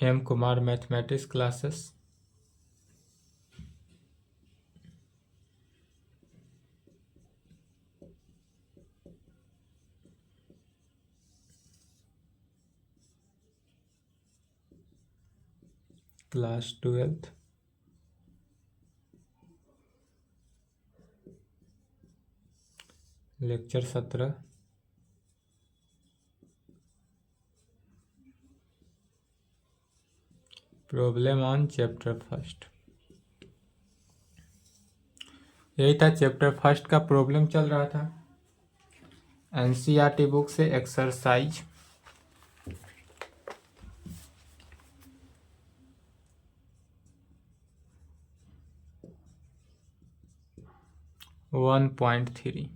M Kumar mathematics classes. Class 12th। Lecture 17। Problem on chapter first. यही था chapter first का problem चल रहा था एनसीईआरटी बुक से एक्सरसाइज 1.3।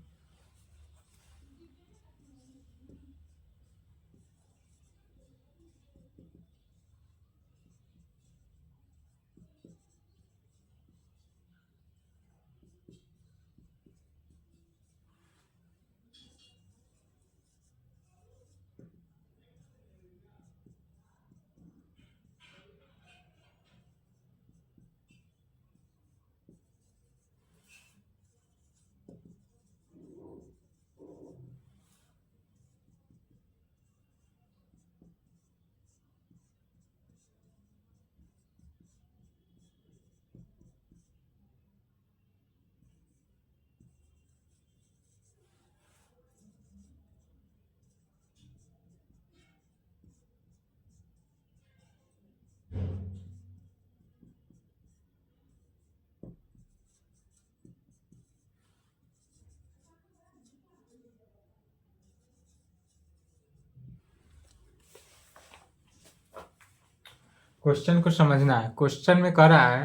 क्वेश्चन को समझना है। क्वेश्चन में कह रहा है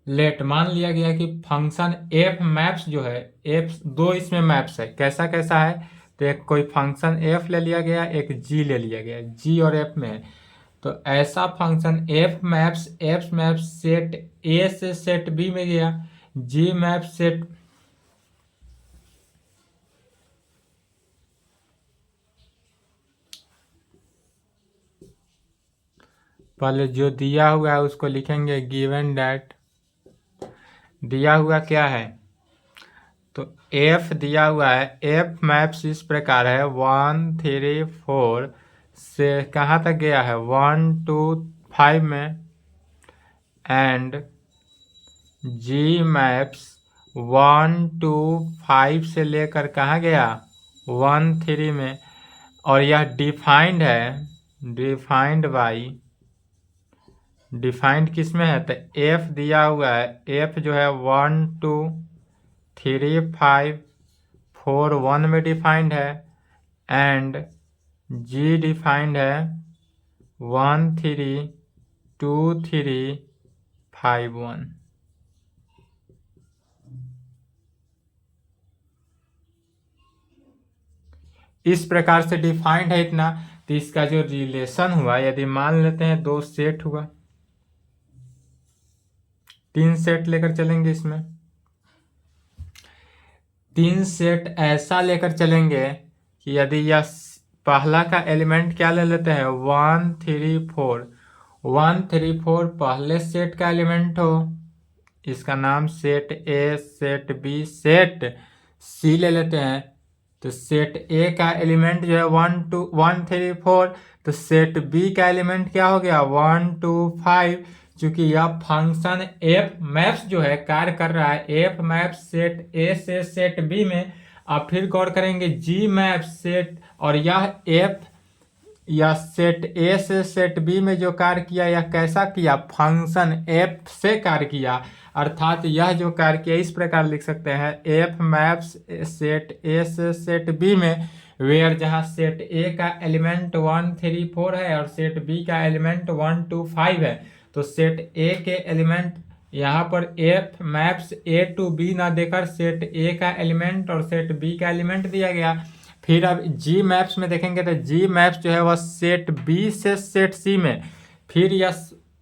लेट मान लिया गया कि फंक्शन एफ मैप्स जो है एफ दो इसमें मैप्स है। कैसा कैसा है तो एक कोई फंक्शन एफ ले लिया गया, एक जी ले लिया गया, जी और एफ में है। तो ऐसा function F maps set A से सेट बी में गया, जी मैप सेट पहले जो दिया हुआ है उसको लिखेंगे गिवन डैट दिया हुआ क्या है। तो एफ दिया हुआ है, एफ मैप्स इस प्रकार है 1 3 4 से कहाँ तक गया है 1 2 5 में, एंड जी मैप्स 1 2 5 से लेकर कहाँ गया 1 3 में। और यह डिफाइंड है, डिफाइंड किस में है तो एफ दिया हुआ है, एफ जो है 1 2 3 5 4 1 में डिफाइंड है, एंड जी डिफाइंड है 1 3 2 3 5 1। इस प्रकार से डिफाइंड है इतना। तो इसका जो रिलेशन हुआ यदि मान लेते हैं दो सेट हुआ, 3 सेट लेकर चलेंगे। इसमें 3 सेट ऐसा लेकर चलेंगे कि यदि यह पहला का एलिमेंट क्या ले लेते हैं 1 3 4, 1 3 4 पहले सेट का एलिमेंट हो, इसका नाम set A, set B, set C ले लेते हैं। तो सेट ए का एलिमेंट जो है 1 2 1 3 4, तो सेट बी का एलिमेंट क्या हो गया 1 2 5। चूंकि यह फंक्शन एफ मैप्स जो है कार्य कर रहा है एफ मैप्स सेट ए से सेट बी में। अब फिर गौर करेंगे जी मैप सेट, और यह एफ या सेट ए से सेट बी में जो कार्य किया यह कैसा किया फंक्शन एफ से कार्य किया। अर्थात यह जो कार्य किया इस प्रकार लिख सकते हैं एफ मैप्स सेट ए से सेट बी में, वेयर जहां सेट ए का एलिमेंट 1 3 4 है और सेट बी का एलिमेंट 1 2 5 है। तो सेट ए के एलिमेंट यहाँ पर F maps A to B ना देकर सेट ए का एलिमेंट और सेट बी का एलिमेंट दिया गया। फिर अब जी मैप्स में देखेंगे तो जी मैप्स जो है वह सेट बी से सेट सी में, फिर यह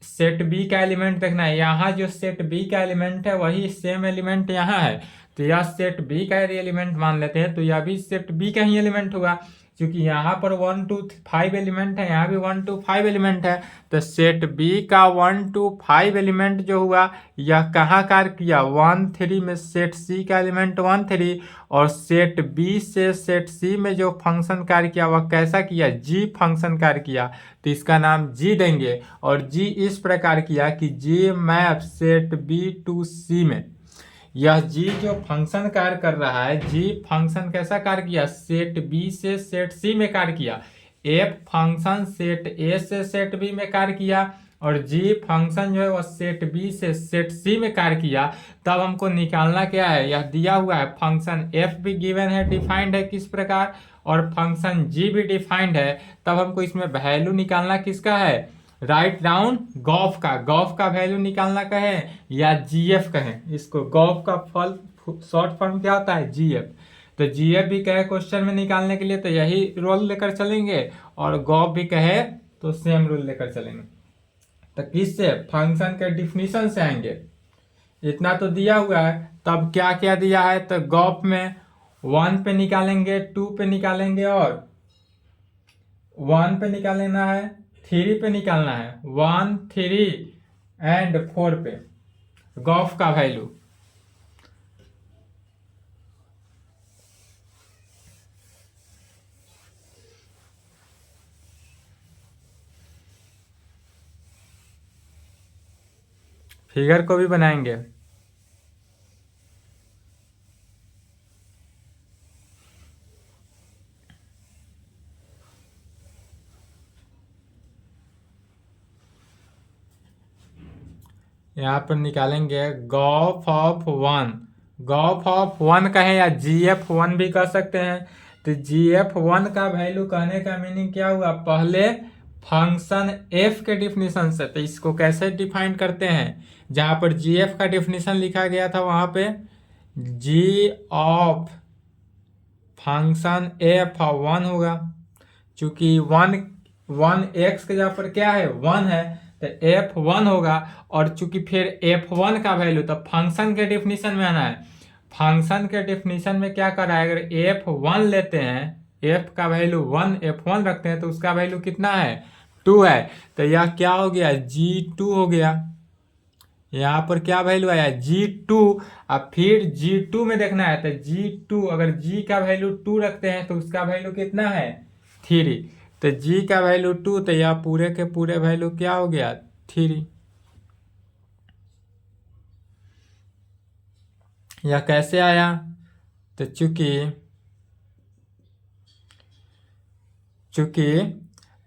सेट बी का एलिमेंट देखना है। यहाँ जो सेट बी का एलिमेंट है वही सेम एलिमेंट यहाँ है, तो यह सेट बी का यदि एलिमेंट मान लेते हैं तो यह भी सेट बी का ही एलिमेंट होगा। क्योंकि यहाँ पर 1 to 5 एलिमेंट है, यहाँ भी 1 to 5 एलिमेंट है, तो सेट बी का 1 to 5 एलिमेंट जो हुआ यह कहाँ कार्य किया, 1 3 में सेट सी का एलिमेंट 1 3, और सेट बी से सेट सी में जो फंक्शन कार्य किया वह कैसा किया, जी फंक्शन कार्य किया, तो इसका नाम जी देंगे। और जी इस प्रकार किया कि जी मैप सेट बी टू सी में, यह जी जो फंक्शन कार्य कर रहा है, जी फंक्शन कैसा कार्य किया, सेट बी से सेट सी में कार्य किया, एफ फंक्शन सेट ए से सेट बी में कार्य किया, और जी फंक्शन जो है वह सेट बी से सेट सी में कार्य किया। तब हमको निकालना क्या है, यह दिया हुआ है फंक्शन एफ भी गिवन है, डिफाइंड है किस प्रकार, और फंक्शन जी भी डिफाइंड है। तब हमको इसमें वैल्यू निकालना किसका है, राइट डाउन गॉफ का वैल्यू निकालना कहें या जीएफ कहें, इसको गॉफ का फल शॉर्ट फॉर्म क्या होता है, जीएफ। तो जीएफ भी कहे क्वेश्चन में निकालने के लिए तो यही रोल लेकर चलेंगे, और गॉफ भी कहे तो सेम रूल लेकर चलेंगे। तो किससे, फंक्शन के डिफिनीशन से आएंगे। इतना तो दिया हुआ है, तब क्या क्या दिया है, तो गॉफ में 1 पे निकालेंगे, 2 पे निकालेंगे, और 1 पे निकालना है, 3 पे निकालना है, 1 3 एंड 4 पे गॉफ का वैल्यू। फिगर को भी बनाएंगे। यहाँ पर निकालेंगे गॉफ ऑफ 1, गॉफ ऑफ 1 कहें या जीएफ 1 भी कह सकते हैं। तो जीएफ 1 का वैल्यू कहने का मीनिंग क्या हुआ, पहले फंक्शन एफ के डिफिनीशन से। तो इसको कैसे डिफाइन करते हैं, जहाँ पर जीएफ का डिफिनीशन लिखा गया था वहाँ पे जी ऑफ फंक्शन एफ 1 होगा, चूंकि 1 एक्स के जहाँ पर क्या है 1 है, तो f1 होगा। और चूंकि फिर f1 का वैल्यू, तो फंक्शन के डिफिनीशन में आना है, फंक्शन के डिफिनीशन में क्या कर रहा है, अगर f1 लेते हैं, f का वैल्यू 1 f1 रखते हैं तो उसका वैल्यू कितना है, 2 है, तो यह क्या हो गया, g2 हो गया। यहाँ पर क्या वैल्यू आया, g2। अब फिर g2 में देखना है, तो g2 अगर g का वैल्यू 2 रखते हैं तो उसका वैल्यू कितना है, 3। तो g का वैल्यू 2, तो यह पूरे के पूरे वैल्यू क्या हो गया, 3। यह कैसे आया, तो चूंकि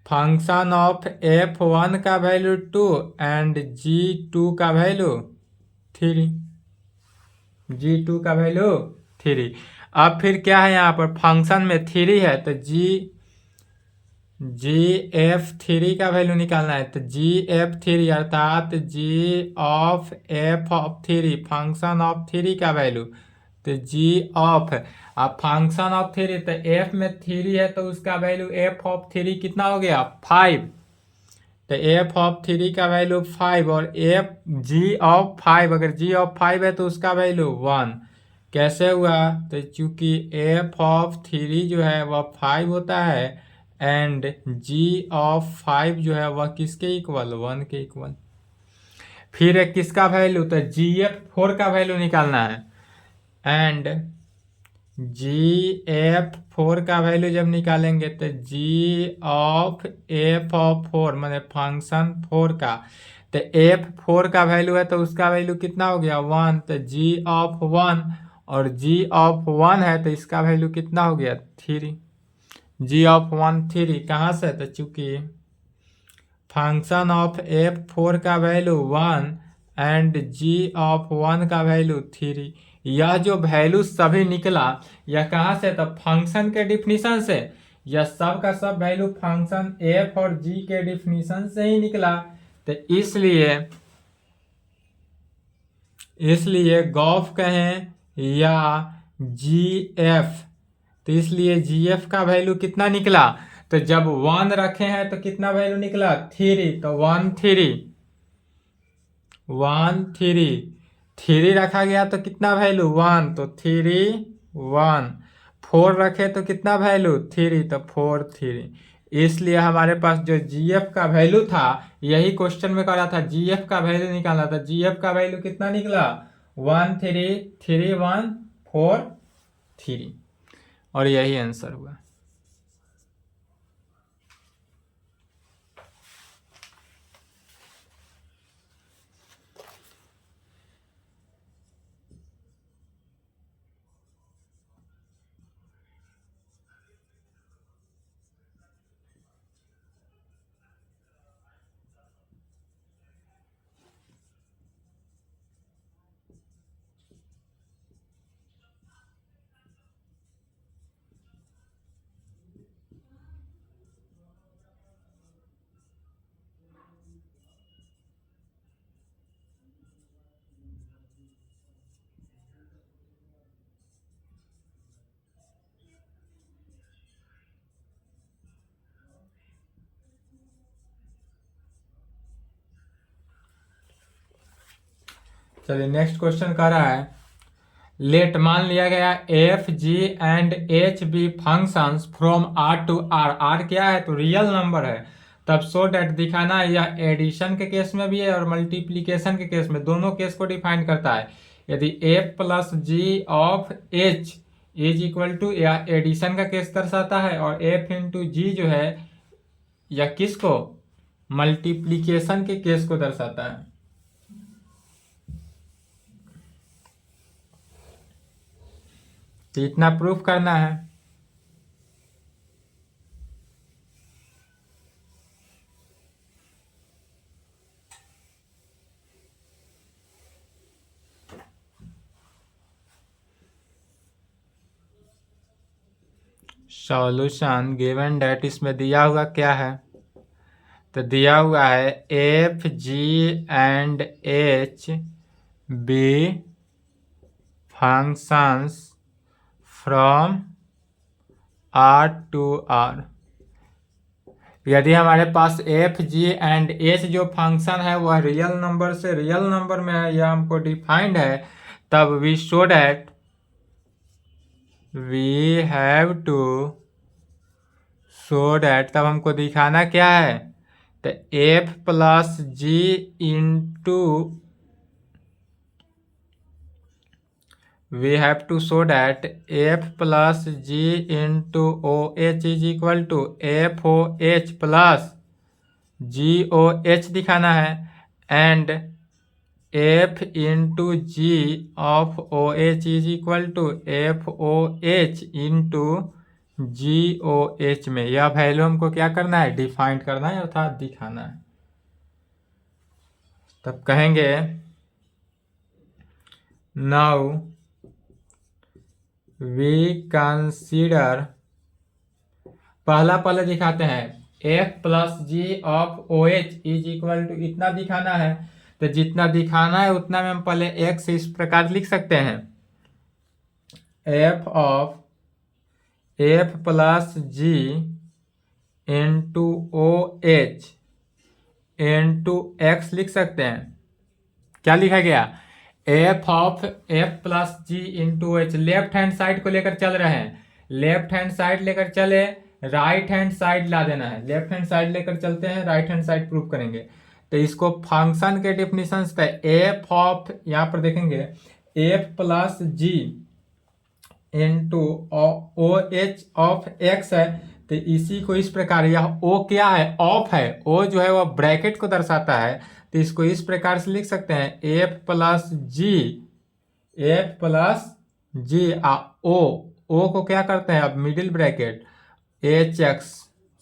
फंक्शन ऑफ f1 का वैल्यू 2 एंड g2 का वैल्यू 3, g2 का वैल्यू 3। अब फिर क्या है, यहाँ पर फंक्शन में 3 है, तो gf3 का वैल्यू निकालना है। तो gf3 अर्थात g of f3 function of 3 का वैल्यू, तो g ऑफ, अब फंक्शन ऑफ 3, तो f में 3 है तो उसका वैल्यू f ऑफ 3 कितना हो गया, 5। तो f ऑफ 3 का वैल्यू 5, और g ऑफ 5, अगर g ऑफ 5 है तो उसका वैल्यू 1। कैसे हुआ, तो चूंकि f ऑफ 3 जो है वह 5 होता है, एंड g ऑफ 5 जो है वह किसके इक्वल, 1 के इक्वल। फिर एक किसका वैल्यू, तो gf4 का वैल्यू निकालना है, एंड gf4 का वैल्यू जब निकालेंगे तो g ऑफ f ऑफ 4 माने फंक्शन 4 का, तो f4 का वैल्यू है तो उसका वैल्यू कितना हो गया, 1। तो g ऑफ 1, और g ऑफ 1 है तो इसका वैल्यू कितना हो गया, 3। g ऑफ 1 3 कहाँ से, तो चूंकि फंक्शन ऑफ f4 का वैल्यू 1 एंड g ऑफ 1 का वैल्यू 3, यह जो वैल्यू सभी निकला यह कहाँ से, तो फंक्शन के डिफिनीशन से। यह सब का सब वैल्यू फंक्शन f और g के डिफिनीशन से ही निकला। तो इसलिए गॉफ कहें या gf, तो इसलिए gf का वैल्यू कितना निकला, तो जब 1 रखे हैं तो कितना वैल्यू निकला, 3। तो 1 3 रखा गया तो कितना वैल्यू, 1, तो 3 1। 4 रखे तो कितना वैल्यू 3, तो 4 3। इसलिए हमारे पास जो जीएफ का वैल्यू था, यही क्वेश्चन में करा था, जीएफ का वैल्यू निकालना था। जीएफ का वैल्यू कितना निकला 1 3 3 1 4 3, और यही आंसर हुआ। चलिए नेक्स्ट क्वेश्चन कर रहा है, लेट मान लिया गया F G and H be functions from R to R. R क्या है तो रियल नंबर है, तब सो डेट दिखाना है। यह एडिशन के केस में भी है और मल्टीप्लीकेशन के केस में, दोनों केस को डिफाइन करता है। यदि F plus ji of H is equal to, यह एडिशन का केस दर्शाता है, और एफ इंटू जी जो है यह किसको, मल्टीप्लीकेशन के केस को दर्शाता है। तो इतना प्रूफ करना है। सॉल्यूशन गिवन डेट, इसमें दिया हुआ क्या है, तो दिया हुआ है F G and H be functions from R to R. यदि हमारे पास एफ जी एंड एच जो फंक्शन है वह रियल नंबर से रियल नंबर में है, यह हमको डिफाइंड है, तब we show that we have to show that, तब हमको दिखाना क्या है, तो F plus G into, we have to show that f plus g into oh is equal to foh plus goh दिखाना है, and f into g of oh is equal to foh into goh में यह value हमको क्या करना है, define करना है अर्थात दिखाना है। तब कहेंगे नाउ वी कंसीडर, पहले दिखाते हैं F plus ji of O H is equal to, इतना दिखाना है, तो जितना दिखाना है उतना में हम पहले एक्स इस प्रकार लिख सकते हैं, F of F plus G into O H into X लिख सकते हैं। क्या लिखा गया, F of F plus G into H. Left hand side को लेकर चल रहे हैं, लेफ्ट हैंड साइड लेकर चले, राइट हैंड साइड ला देना है। लेफ्ट हैंड साइड लेकर चलते हैं, राइट हैंड साइड प्रूव करेंगे। तो इसको फंक्शन के डिफिनीशन पे एफ ऑफ, यहाँ पर देखेंगे F plus G into O H of X है, तो इसी को इस प्रकार, यह ओ क्या है, ऑफ है, ओ जो है वह ब्रैकेट को दर्शाता है, तो इसको इस प्रकार से लिख सकते हैं एफ प्लस जी, एफ प्लस जी ओ को क्या करते हैं अब middle bracket, H x,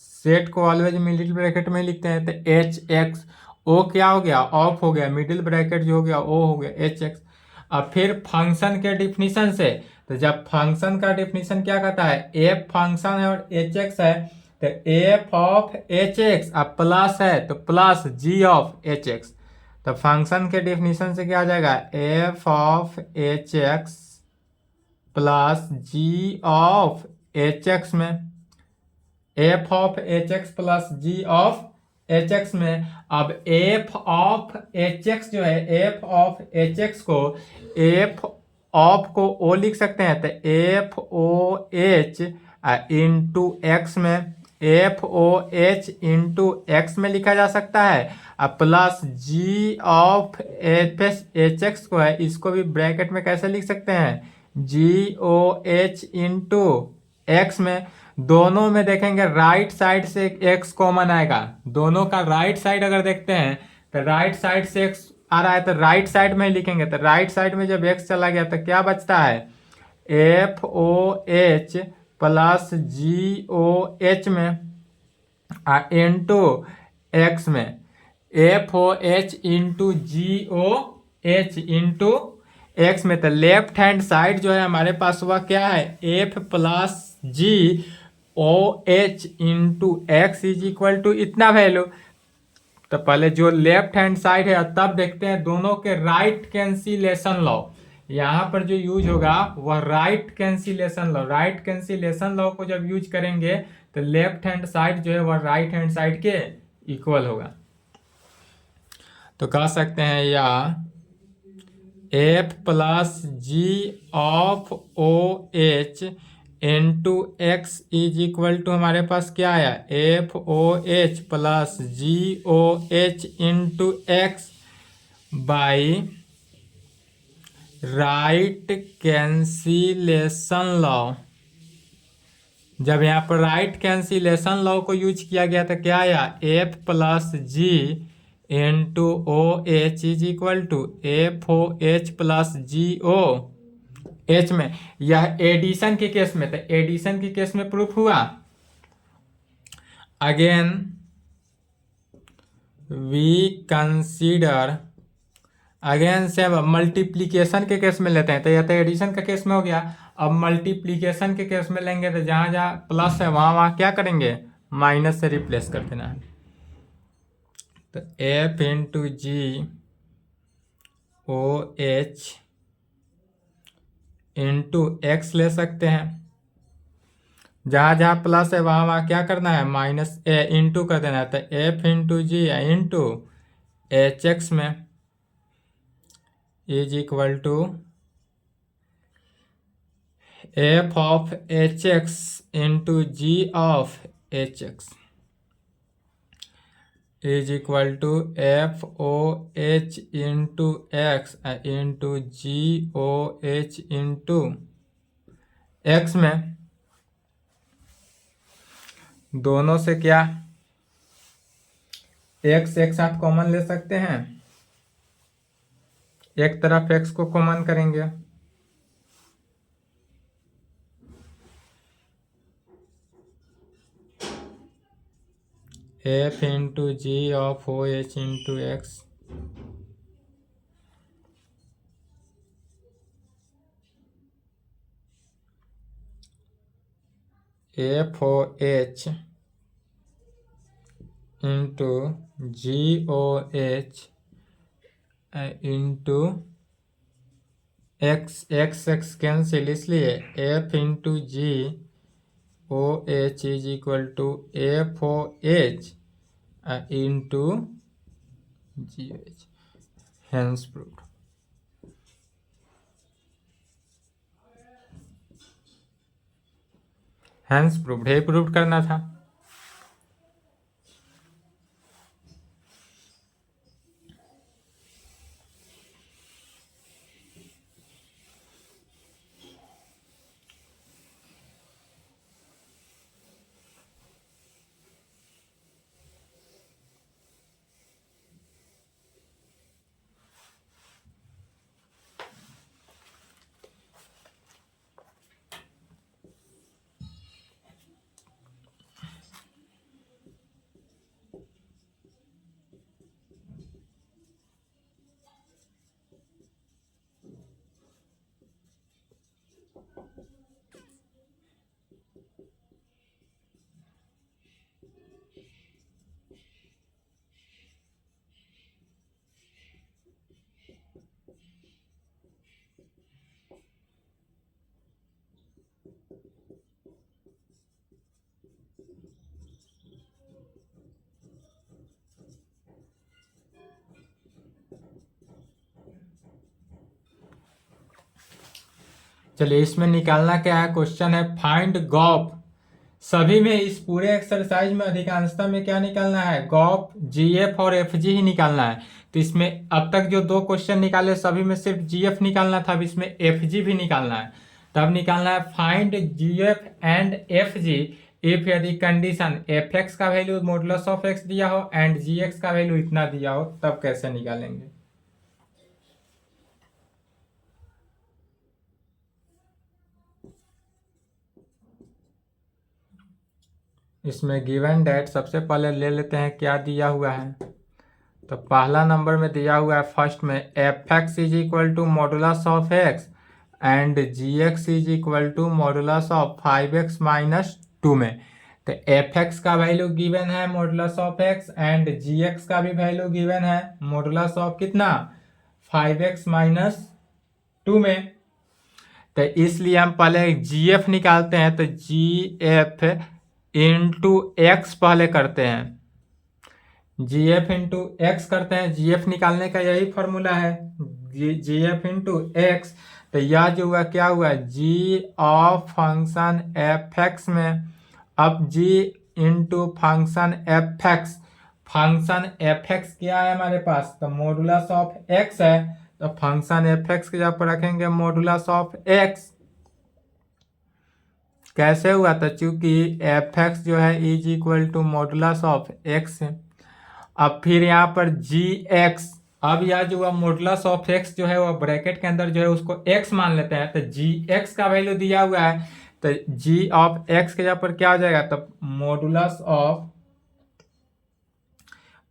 set को ऑलवेज मिडिल ब्रैकेट में लिखते हैं, तो एच एक्स, ओ क्या हो गया, ऑफ हो गया, मिडिल ब्रैकेट जो हो गया ओ हो गया एच एक्स। अब फिर फंक्शन के डिफिनीशन से, तो जब फंक्शन का डिफिनीशन क्या कहता है, एफ फंक्शन है और एच एक्स है, तो एफ ऑफ एच एक्स, अब प्लस है तो plus ji of H x, तो फंक्शन के डिफिनीशन से क्या आ जाएगा, f of H x plus ji of H x में, f of H x plus ji of H x में। अब एफ ऑफ एच एक्स जो है, एफ ऑफ एच एक्स को एफ ऑफ को ओ लिख सकते हैं, तो f O H into X में, F O H into X में लिखा जा सकता है। अब plus ji of F H x को है, इसको भी ब्रैकेट में कैसे लिख सकते हैं, जी ओ एच इंटू एक्स में। दोनों में देखेंगे राइट साइड से एक्स कॉमन आएगा, दोनों का राइट साइड अगर देखते हैं तो राइट साइड से एक्स आ रहा है, तो राइट साइड में ही लिखेंगे। तो राइट साइड में जब एक्स चला गया तो क्या बचता है, F O H plus G O H में इंटू एक्स में, एफ ओ एच इंटू जी ओ एच इंटू एक्स में। तो लेफ्ट हैंड साइड जो है हमारे पास वह क्या है, F plus G O H into X is equal to इतना वैल्यू। तो पहले जो लेफ्ट हैंड साइड है तब देखते हैं दोनों के राइट कैंसिलेशन लॉ, यहाँ पर जो यूज होगा वह right cancellation law. Right cancellation law को जब यूज करेंगे तो लेफ्ट हैंड साइड जो है वह राइट हैंड साइड के इक्वल होगा। तो कह सकते हैं या F plus ji of O H into X is equal to हमारे पास क्या आया, F O H plus G O H into X by right cancellation law. जब यहाँ पर राइट कैंसिलेशन लॉ को यूज किया गया तो क्या आया, F plus G into O H is equal to F O H plus G O H में। यह एडिशन के केस में, तो एडिशन के केस में प्रूफ हुआ। अगेन वी कंसीडर, अगेन से अब मल्टीप्लीकेशन के केस में लेते हैं, तो यह तो एडिशन का केस में हो गया। अब मल्टीप्लीकेशन के केस में लेंगे तो जहां जहां प्लस है वहां वहां क्या करेंगे, माइनस से रिप्लेस कर देना है। तो एफ इंटू जी ओ एच इंटू एक्स ले सकते हैं, जहां जहां प्लस है वहां वहां क्या करना है, माइनस इंटू कर देना है। तो F into G into H x में is equal to F of H X into ji of H X is equal to F O H into X into ji O H into X में। दोनों से क्या x एक साथ common ले सकते हैं, एक तरफ एक्स को कॉमन करेंगे, f into ji of O H into x f O H into ji O H into x, x x cancel, इसलिए f into ji O H is equal to F O H into g h, hence proved. Hence proved, है proved करना था। चलिए इसमें निकालना क्या है, question है फाइंड गॉप। सभी में इस पूरे एक्सरसाइज में अधिकांशता में क्या निकालना है, गॉप, जीएफ और एफजी ही निकालना है। तो इसमें अब तक जो दो क्वेश्चन निकाले सभी में सिर्फ जीएफ निकालना था, अब इसमें एफजी भी निकालना है। तब निकालना है find GF and FG if यदि कंडीशन एफ एक्स का वैल्यू मॉडुलस ऑफ एक्स दिया हो एंड जी एक्स का वैल्यू इतना दिया हो, तब कैसे निकालेंगे। इसमें गिवन डेट सबसे पहले ले लेते हैं क्या दिया हुआ है। तो पहला नंबर में दिया हुआ है फर्स्ट में F X is equal to modulus of X and G x is equal to modulus of 5x minus 2 में। तो एफ एक्स का वैल्यू गिवन है modulus of X and G X का भी वैल्यू गिवन है modulus of कितना 5x minus 2 में। तो इसलिए हम पहले जी एफ निकालते हैं। तो जी एफ इंटू एक्स पहले करते हैं, जी एफ इंटू एक्स करते हैं। जी एफ निकालने का यही फॉर्मूला है, जी एफ इंटू एक्स। तो यह जो हुआ क्या हुआ, g of function f x में अब g into function f x. Function f x क्या है हमारे पास, तो मॉडुलस ऑफ एक्स है। तो फंक्शन एफ एक्स के जगह पर रखेंगे मॉडुलस ऑफ एक्स। कैसे हुआ, तो चूंकि एफ एक्स जो है is equal to modulus of X है। अब फिर यहाँ पर जी एक्स, अब यह जो हुआ मॉडुलस ऑफ एक्स जो है वह ब्रैकेट के अंदर जो है उसको एक्स मान लेते हैं। तो जी एक्स का वैल्यू दिया हुआ है, तो जी ऑफ एक्स के जगह पर क्या हो जाएगा, तो मॉडुलस ऑफ,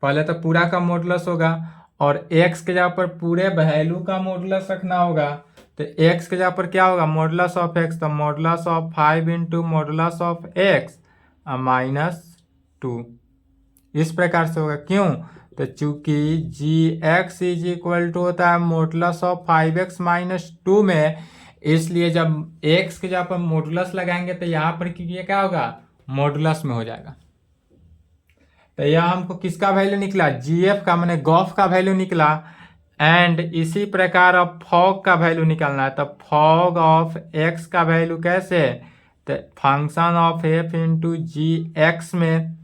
पहले तो पूरा का मॉडुलस होगा और एक्स के जगह पर पूरे वैल्यू का मॉडुलस रखना होगा। तो एक्स के जगह पर क्या होगा मॉडुलस ऑफ एक्स, तो modulus of 5 into modulus of x minus 2। इस प्रकार से होगा, क्यों, तो चूंकि g x is equal to होता है मॉडुलस ऑफ 5x माइनस 2 में, इसलिए जब x के जगह पर मॉडुलस लगाएंगे तो यहाँ पर ये क्या होगा मॉडुलस में हो जाएगा। तो यह हमको किसका वैल्यू निकला, जीएफ का, मैंने गॉफ का वैल्यू निकला। एंड इसी प्रकार अब फॉग का वैल्यू निकालना है। तो फॉग ऑफ एक्स का वैल्यू कैसे, तो function of F into G X में।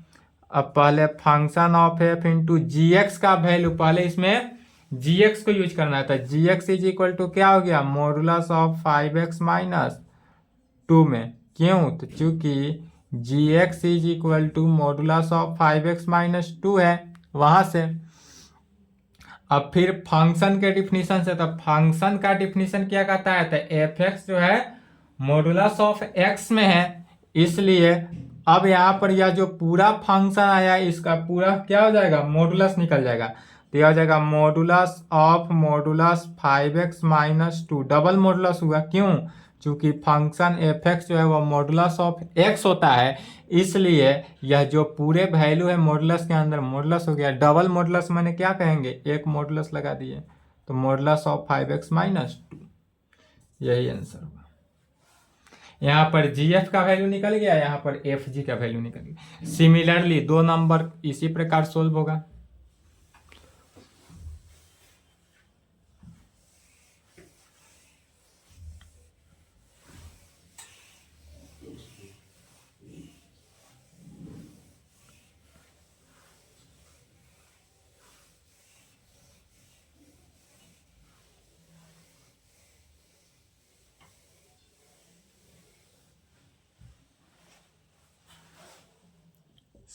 अब पहले function of F into G X का वैल्यू, पहले इसमें जी एक्स को यूज करना है। तो G x is equal to क्या हो गया मॉडुलस ऑफ 5x माइनस 2 में। क्यों, तो चूंकि g x is equal to modulus of 5x minus 2 है वहां से। अब फिर फंक्शन के डिफिनीशन से, तो फंक्शन का डिफिनीशन क्या कहता है, तो एफ एक्स जो है मॉडुलस ऑफ एक्स में है, इसलिए अब यहाँ पर यह जो पूरा फंक्शन आया इसका पूरा क्या हो जाएगा मॉडुलस निकल जाएगा। तो यह हो जाएगा modulus of modulus 5x minus 2, double modulus हुआ, क्यों, चूंकि फंक्शन एफ एक्स जो है वह मॉडुलस ऑफ एक्स होता है, इसलिए यह जो पूरे वैल्यू है मॉडुलस के अंदर मॉडुलस हो गया। डबल मॉडुलस मैंने क्या कहेंगे, एक मॉडुलस लगा दिए, तो मॉडुलस ऑफ 5x माइनस 2, यही आंसर हुआ। यहाँ पर जी एफ का वैल्यू निकल गया, यहाँ पर एफ जी का वैल्यू निकल गया। सिमिलरली 2 नंबर इसी प्रकार सोल्व होगा।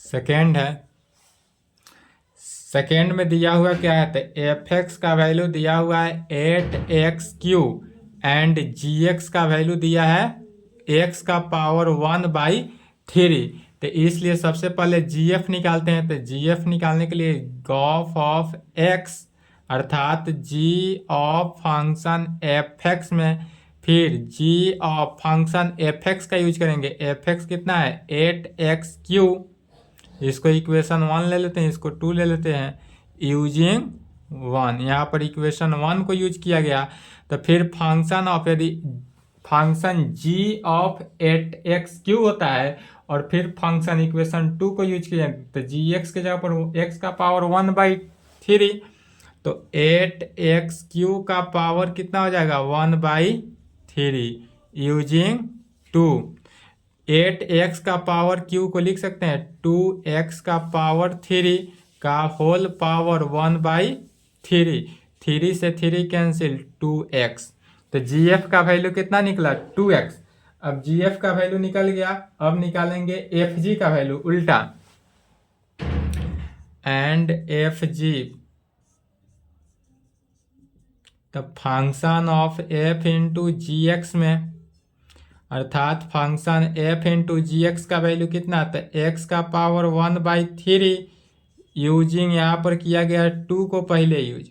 सेकेंड है, सेकेंड में दिया हुआ क्या है, तो एफ एक्स का वैल्यू दिया हुआ है 8x³ एंड जी एक्स का वैल्यू दिया है x का पावर 1/3। तो इसलिए सबसे पहले जी एफ निकालते हैं। तो जी एफ निकालने के लिए गॉफ ऑफ x अर्थात जी ऑफ फंक्शन एफ एक्स में फिर जी ऑफ फंक्शन एफ एक्स का यूज करेंगे। एफ एक्स कितना है 8x³, इसको इक्वेशन 1 ले लेते हैं, इसको 2 ले लेते हैं, यूजिंग 1। यहाँ पर इक्वेशन 1 को यूज किया गया। तो फिर फंक्शन ऑफ, यदि फंक्शन जी ऑफ 8x³ होता है और फिर फंक्शन इक्वेशन 2 को यूज किया तो जी एक्स के जगह पर एक्स का पावर 1/3, तो 8x³ का पावर कितना हो जाएगा 1/3। यूजिंग 2। 8x का पावर q को लिख सकते हैं 2x का पावर 3 का होल पावर 1/3। 3 से 3 कैंसिल 2x। तो gf का वैल्यू कितना निकला 2x। अब gf का वैल्यू निकल गया, अब निकालेंगे fg का वैल्यू उल्टा। एंड fg तो function of f into G X में, अर्थात function f into G X का वैल्यू कितना, तो x का पावर 1/3 यूजिंग यहाँ पर किया गया 2 को पहले यूज,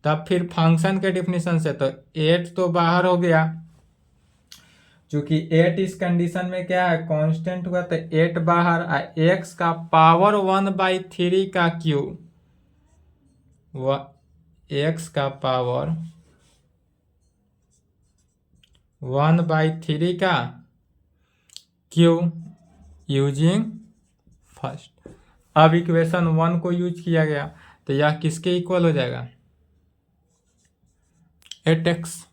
तब फिर फंक्शन के डिफिनीशन से तो 8 तो बाहर हो गया, चूंकि 8 इस कंडीशन में क्या है कांस्टेंट हुआ, तो 8 बाहर, x का पावर 1/3 का क्यू, x का पावर 1/3 का क्यू यूजिंग फर्स्ट। अब इक्वेशन 1 को यूज किया गया, तो यह किसके इक्वल हो जाएगा 8x।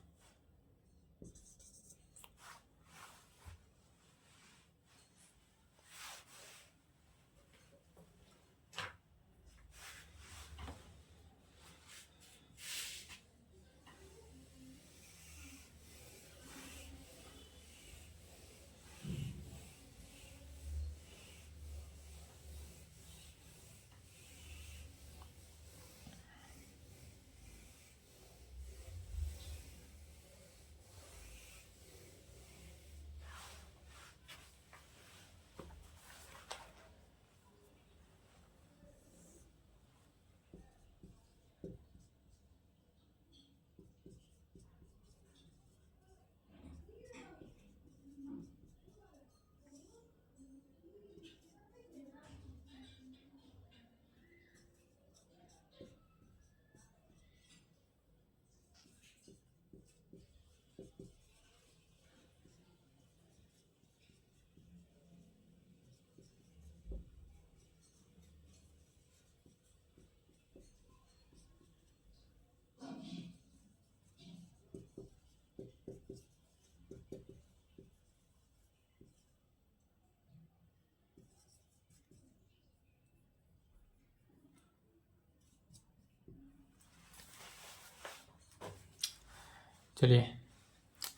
चलिए,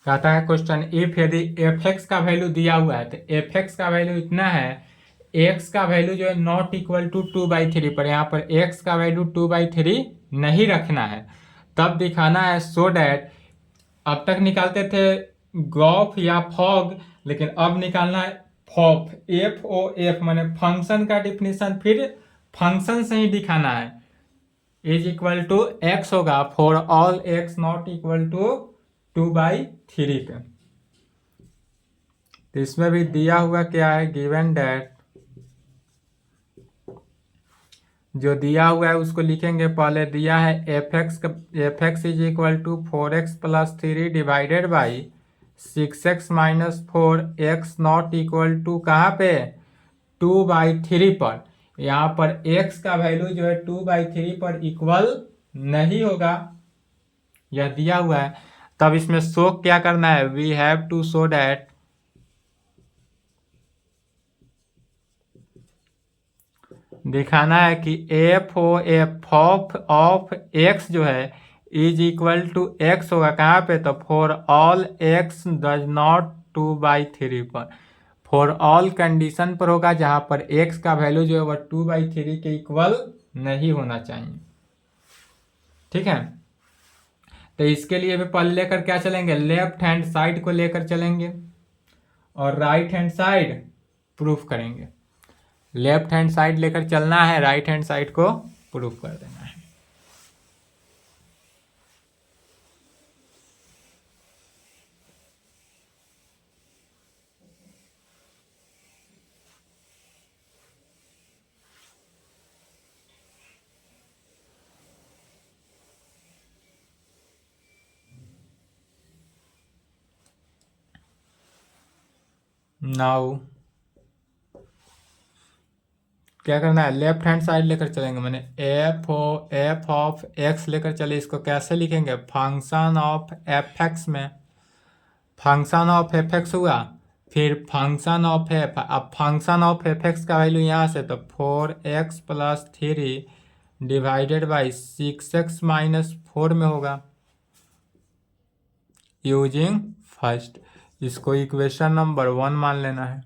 कहता है क्वेश्चन इफ यदि fx का वैल्यू दिया हुआ है, तो fx का वैल्यू इतना है, x का वैल्यू जो है नॉट इक्वल टू 2/3 पर, यहाँ पर x का वैल्यू 2/3 नहीं रखना है, तब दिखाना है सो डैट, अब तक निकालते थे गॉफ या फॉग, लेकिन अब निकालना है फॉफ, FOF माने फंक्शन का डिफिनीशन, फिर फंक्शन से ही दिखाना है, इज इक्वल टू x होगा for all x not equal to 2/3 पे। तो इसमें भी दिया हुआ क्या है, गिवन डैट, जो दिया हुआ है उसको लिखेंगे, पहले दिया है fx is equal to 4x plus 3 divided by 6x minus 4x not equal to कहाँ पे 2/3 पर। यहाँ पर x का वैल्यू जो है 2/3 पर इक्वल नहीं होगा, यह दिया हुआ है, तब इसमें शो क्या करना है, we have to show that दिखाना है कि FOF ऑफ x जो है इज इक्वल टू x होगा कहाँ पे, तो for all x does not 2/3 पर, फॉर ऑल कंडीशन पर होगा जहां पर x का वैल्यू जो है वह 2/3 के इक्वल नहीं होना चाहिए। ठीक है, तो इसके लिए भी पहले लेकर क्या चलेंगे, लेफ्ट हैंड साइड को लेकर चलेंगे और राइट हैंड साइड प्रूफ करेंगे। लेफ्ट हैंड साइड लेकर चलना है, राइट हैंड साइड को प्रूफ कर देना है। नाउ क्या करना है, लेफ्ट हैंड साइड लेकर चलेंगे, मैंने एफ ऑफ एक्स लेकर चले, इसको कैसे लिखेंगे फंक्शन ऑफ एफ एक्स में, फंक्शन ऑफ एफ एक्स हुआ, फिर फंक्शन ऑफ एफ, अब फंक्शन ऑफ एफ एक्स का वैल्यू यहाँ से तो 4x+3 डिवाइडेड बाई 6x-4 में होगा यूजिंग फर्स्ट। इसको इक्वेशन नंबर 1 मान लेना है।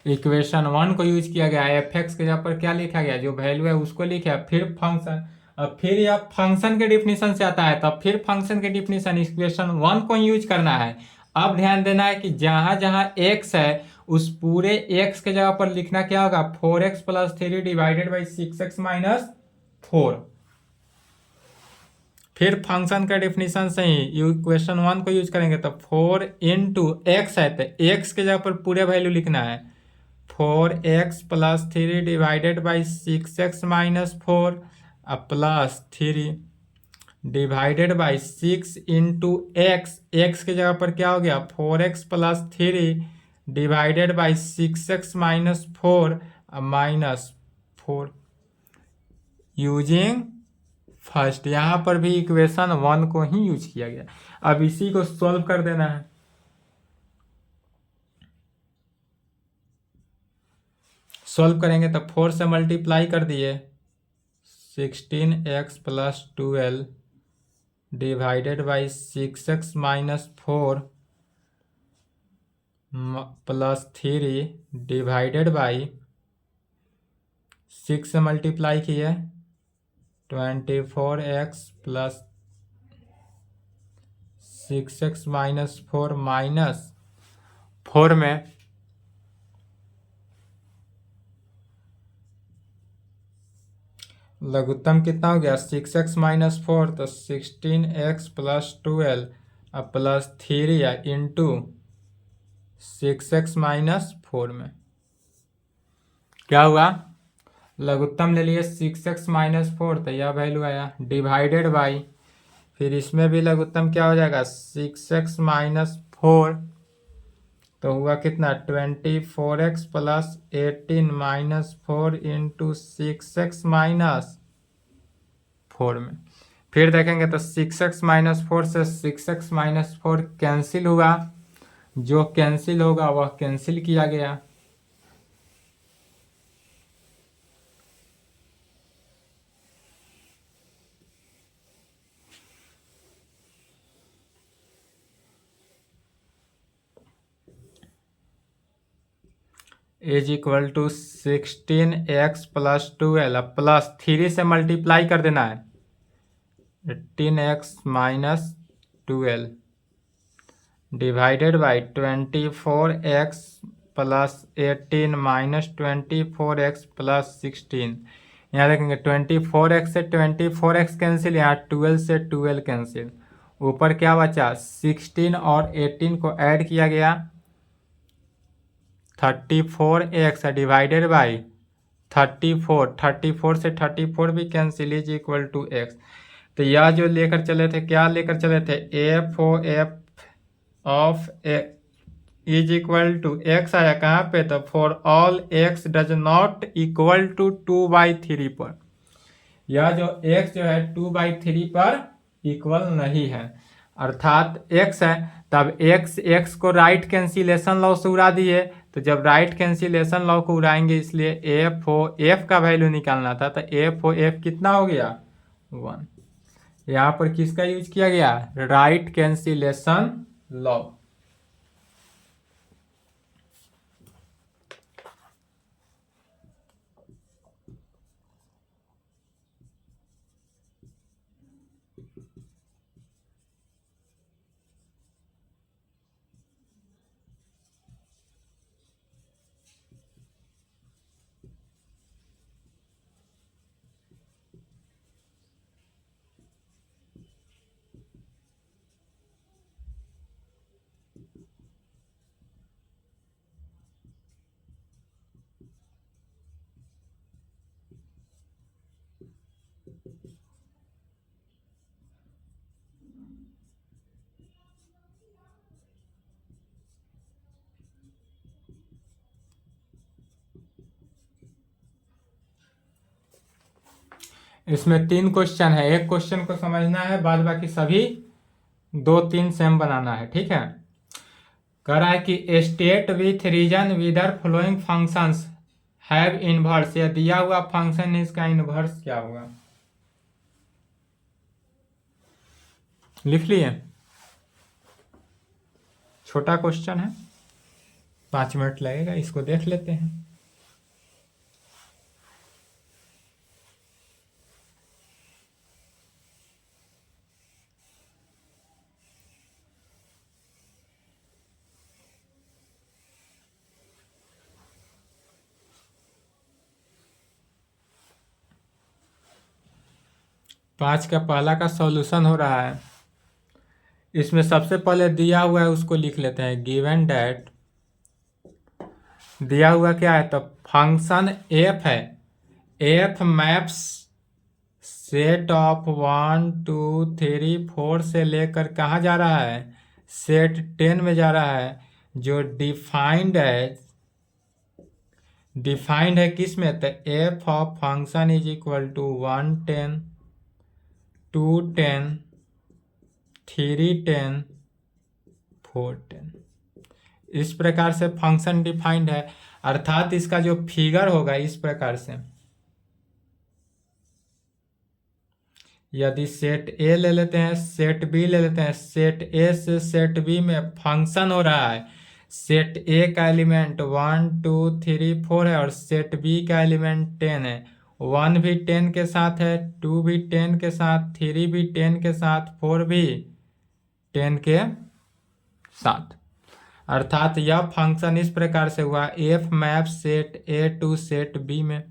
इक्वेशन 1 को यूज किया गया, एफ एक्स के जगह पर क्या लिखा गया, जो वैल्यू है उसको लिखा, फिर फंक्शन, अब फिर यह फंक्शन के डिफिनीशन से आता है, तब फिर फंक्शन के डिफिनीशन इक्वेशन 1 को यूज करना है। अब ध्यान देना है कि जहां जहां x है उस पूरे x के जगह पर लिखना क्या होगा, 4x+3 डिवाइडेड बाई 6x-4। फिर फंक्शन का डिफिनीशन से ही इक्वेशन 1 को यूज करेंगे, तो 4 इंटू एक्स है तो x के जगह पर पूरे वैल्यू लिखना है, 4x+3 divided by 6x-4 +3 divided by 6 into x, x की जगह पर क्या हो गया, 4x+3 divided by 6x-4 -4 using first. यहाँ पर भी इक्वेशन 1 को ही यूज किया गया। अब इसी को सॉल्व कर देना है। सॉल्व करेंगे तो 4 से मल्टीप्लाई कर दिए, 16x+12 divided by 6x-4 +3 divided by 6 से मल्टीप्लाई किए, 24x + 6x-4 -4 में लघुत्तम कितना हो गया, 6x-4, तो 16x+12 +3 इंटू 6x-4 में क्या हुआ, लघुत्तम ले लिए 6x-4, तो यह वैल्यू आया, डिवाइडेड बाई, फिर इसमें भी लघुत्तम क्या हो जाएगा, 6x-4, तो हुआ कितना, 24x + 18 -4 इंटू 6x-4 में। फिर देखेंगे तो 6x-4 से 6x-4 कैंसिल हुआ, जो कैंसिल होगा वह कैंसिल किया गया। इज इक्वल टू 16x + 12 +3 से मल्टीप्लाई कर देना है, 18x - 12 divided by 24x + 18 -24x + 16। यहाँ देखेंगे 24x से 24x कैंसिल, यहाँ 12 से 12 कैंसिल, ऊपर क्या बचा, 16 और 18 को ऐड किया गया, 34x डिवाइडेड बाई 34 से 34 भी cancel, is equal to x। तो यह जो लेकर चले थे, क्या लेकर चले थे, F of is equal to x आया कहाँ पे, तो for all x does not equal to 2/3 पर, यह जो x जो है 2/3 पर इक्वल नहीं है, अर्थात x है, तब x को राइट कैंसिलेशन लॉ से उड़ा दिए, तो जब राइट कैंसिलेशन लॉ को उड़ाएंगे, इसलिए एफ का वैल्यू निकालना था, तो एफ कितना हो गया, 1। यहाँ पर किसका यूज किया गया, राइट कैंसिलेशन लॉ। इसमें 3 क्वेश्चन है, एक क्वेश्चन को समझना है, बाद बाकी सभी 2 3 सेम बनाना है, ठीक है। कह रहा है कि state with reason whether following functions have inverse, या दिया हुआ फंक्शन है, इसका इनवर्स क्या होगा, लिख लिए। छोटा क्वेश्चन है, 5 मिनट लगेगा, इसको देख लेते हैं। पाँच का पहला का सॉल्यूशन हो रहा है। इसमें सबसे पहले दिया हुआ है उसको लिख लेते हैं। गिवन डैट दिया हुआ क्या है, तो फंक्शन एफ है, एफ मैप्स सेट ऑफ 1 2 3 4 से लेकर कहाँ जा रहा है, सेट 10 में जा रहा है, जो डिफाइंड है किस में, तो F of function is equal to 1 10 2 10 3 10 4 10। इस प्रकार से फंक्शन डिफाइंड है, अर्थात इसका जो फिगर होगा इस प्रकार से, यदि सेट ए ले लेते हैं, सेट बी ले लेते हैं, सेट ए से सेट बी में फंक्शन हो रहा है, सेट ए का एलिमेंट 1 2 3 4 है और सेट बी का एलिमेंट 10 है। 1 भी 10 के साथ है, 2 भी 10 के साथ, 3 भी 10 के साथ, 4 भी 10 के साथ। अर्थात यह फंक्शन इस प्रकार से हुआ, F map set A to set B में।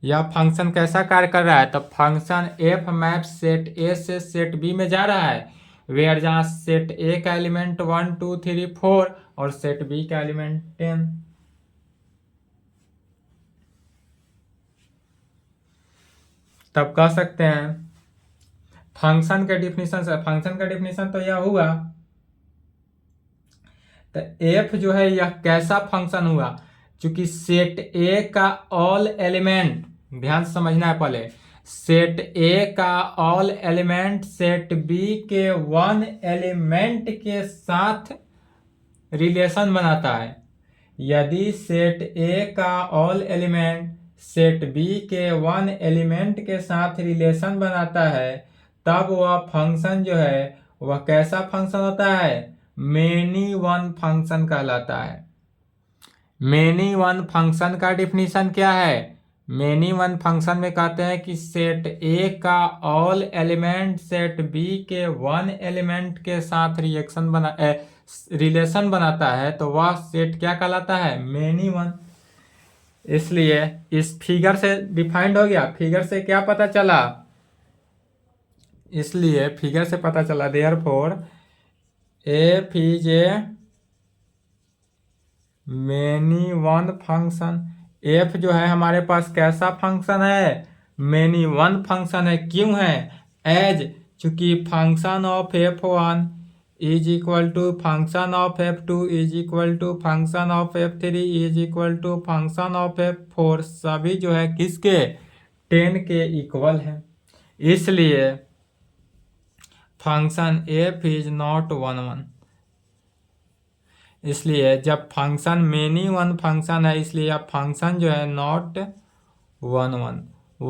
यह फंक्शन कैसा कार्य कर रहा है, तो function F map set A से सेट बी में जा रहा है, वेयर जहाँ सेट ए का एलिमेंट 1 2 3 4 और सेट बी का एलिमेंट 10। तब कह सकते हैं फंक्शन के डिफिनीशन से, फंक्शन का डिफिनीशन तो यह हुआ, तो एफ जो है यह कैसा फंक्शन हुआ, क्योंकि सेट ए का ऑल एलिमेंट, ध्यान से समझना है पहले, सेट ए का ऑल एलिमेंट सेट बी के 1 एलिमेंट के साथ रिलेशन बनाता है। यदि सेट ए का ऑल एलिमेंट सेट बी के 1 एलिमेंट के साथ रिलेशन बनाता है, तब वह फंक्शन जो है वह कैसा फंक्शन होता है, मेनी वन फंक्शन कहलाता है। मेनी वन फंक्शन का डिफिनीशन क्या है, मेनी वन फंक्शन में कहते हैं कि सेट ए का ऑल एलिमेंट सेट बी के 1 एलिमेंट के साथ रिलेशन बनाता है, तो वह सेट क्या कहलाता है, मेनी वन। इसलिए इस फिगर से डिफाइंड हो गया। फिगर से क्या पता चला, इसलिए फिगर से पता चला therefore F is a many one function. F जो है हमारे पास कैसा फंक्शन है, मेनी वन फंक्शन है। क्यों है, एज चूंकि function of f1 is equal to function of f2 is equal to function of f3 is equal to function of f4 सभी जो है किसके, 10 के इक्वल है। इसलिए फंक्शन f इज नॉट 1 1। इसलिए जब फंक्शन मेनी वन फंक्शन है, इसलिए अब फंक्शन जो है नॉट 1 1।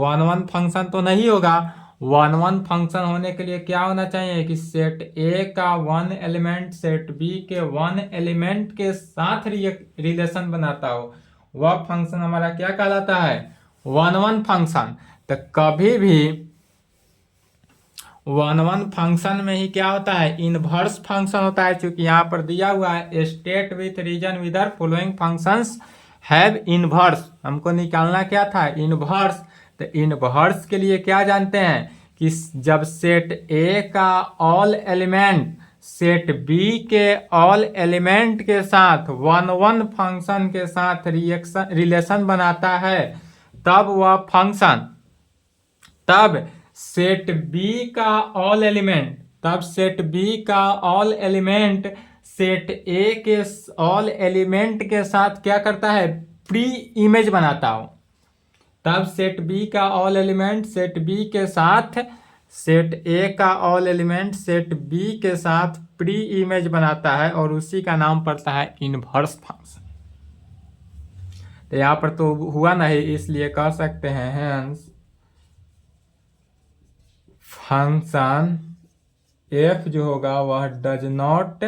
1 1 फंक्शन तो नहीं होगा। 1 1 फंक्शन होने के लिए क्या होना चाहिए कि सेट ए का 1 एलिमेंट सेट बी के 1 एलिमेंट के साथ रिलेशन बनाता हो, वह फंक्शन हमारा क्या कहलाता है, 1 1 फंक्शन। तो कभी भी 1 1 फंक्शन में ही क्या होता है, इनवर्स फंक्शन होता है। क्योंकि यहाँ पर दिया हुआ है state with reason whether following functions have inverse, हमको निकालना क्या था, इनवर्स। तो इनवर्स के लिए क्या जानते हैं कि जब सेट ए का ऑल एलिमेंट सेट बी के ऑल एलिमेंट के साथ 1 1 फंक्शन के साथ रिलेशन बनाता है, तब वह फंक्शन, तब सेट बी का ऑल एलिमेंट, तब सेट बी का ऑल एलिमेंट सेट ए के ऑल एलिमेंट के साथ क्या करता है, प्री इमेज बनाता हो। तब सेट बी का ऑल एलिमेंट सेट बी के साथ सेट ए का ऑल एलिमेंट सेट बी के साथ प्री इमेज बनाता है और उसी का नाम पड़ता है इनवर्स फंक्शन। तो यहाँ पर तो हुआ नहीं, इसलिए कह सकते हैं हेंस फंक्शन एफ जो होगा वह does not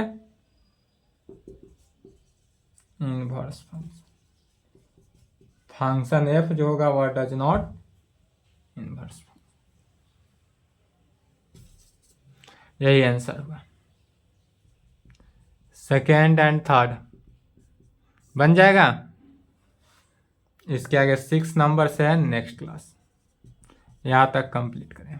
inverse function F जो होगा वह डज नॉट इनवर्स। यही आंसर हुआ। सेकेंड एंड थर्ड बन जाएगा। इसके आगे 6 नंबर से है नेक्स्ट क्लास। यहाँ तक कंप्लीट करें।